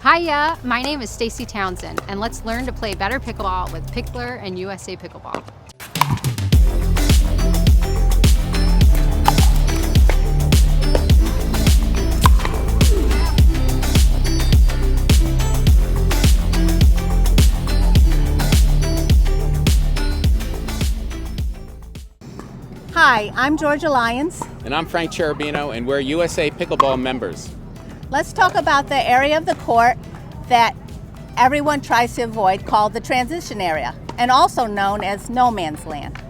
Hiya, my name is Stacy Townsend, and let's learn to play better pickleball with Pickler and USA Pickleball. Hi, I'm Georgia Lyons. And I'm Frank Cherubino, and we're USA Pickleball members. Let's talk about the area of the court that everyone tries to avoid, called the transition area, and also known as no man's land.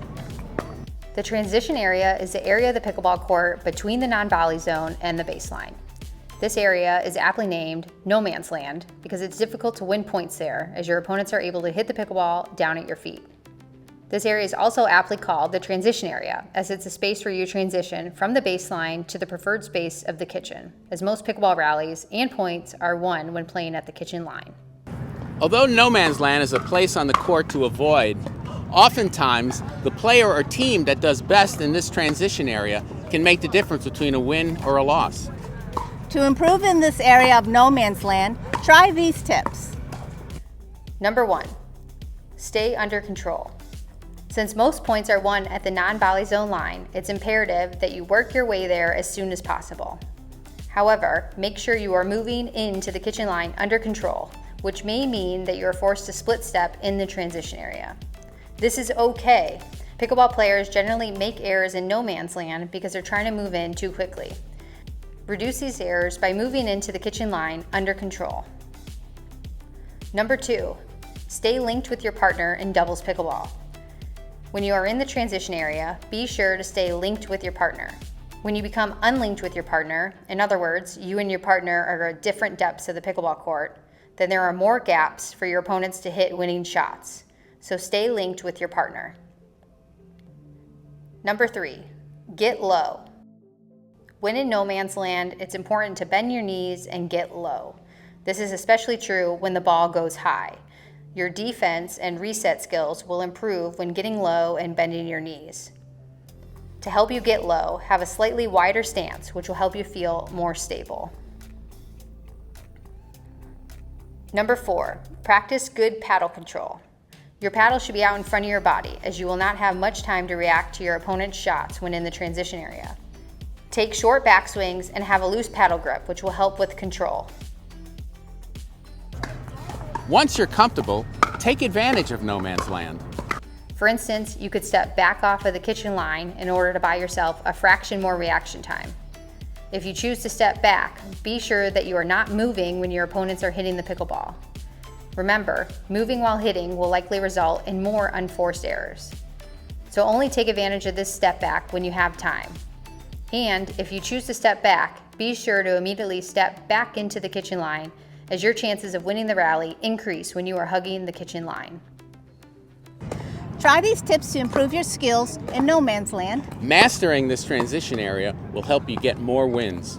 The transition area is the area of the pickleball court between the non-volley zone and the baseline. This area is aptly named no man's land because it's difficult to win points there, as your opponents are able to hit the pickleball down at your feet. This area is also aptly called the transition area, as it's a space where you transition from the baseline to the preferred space of the kitchen, as most pickleball rallies and points are won when playing at the kitchen line. Although no man's land is a place on the court to avoid, oftentimes the player or team that does best in this transition area can make the difference between a win or a loss. To improve in this area of no man's land, try these tips. Number 1, stay under control. Since most points are won at the non-volley zone line, it's imperative that you work your way there as soon as possible. However, make sure you are moving into the kitchen line under control, which may mean that you are forced to split step in the transition area. This is okay. Pickleball players generally make errors in no man's land because they're trying to move in too quickly. Reduce these errors by moving into the kitchen line under control. Number 2, stay linked with your partner in doubles pickleball. When you are in the transition area, be sure to stay linked with your partner. When you become unlinked with your partner, in other words, you and your partner are at different depths of the pickleball court, then there are more gaps for your opponents to hit winning shots. So stay linked with your partner. Number 3, get low. When in no man's land, it's important to bend your knees and get low. This is especially true when the ball goes high. Your defense and reset skills will improve when getting low and bending your knees. To help you get low, have a slightly wider stance, which will help you feel more stable. Number 4, practice good paddle control. Your paddle should be out in front of your body, as you will not have much time to react to your opponent's shots when in the transition area. Take short backswings and have a loose paddle grip, which will help with control. Once you're comfortable, take advantage of no man's land. For instance, you could step back off of the kitchen line in order to buy yourself a fraction more reaction time. If you choose to step back, be sure that you are not moving when your opponents are hitting the pickleball. Remember, moving while hitting will likely result in more unforced errors. So only take advantage of this step back when you have time. And if you choose to step back, be sure to immediately step back into the kitchen line, as your chances of winning the rally increase when you are hugging the kitchen line. Try these tips to improve your skills in no man's land. Mastering this transition area will help you get more wins.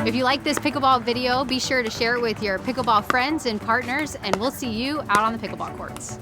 If you like this pickleball video, be sure to share it with your pickleball friends and partners, and we'll see you out on the pickleball courts.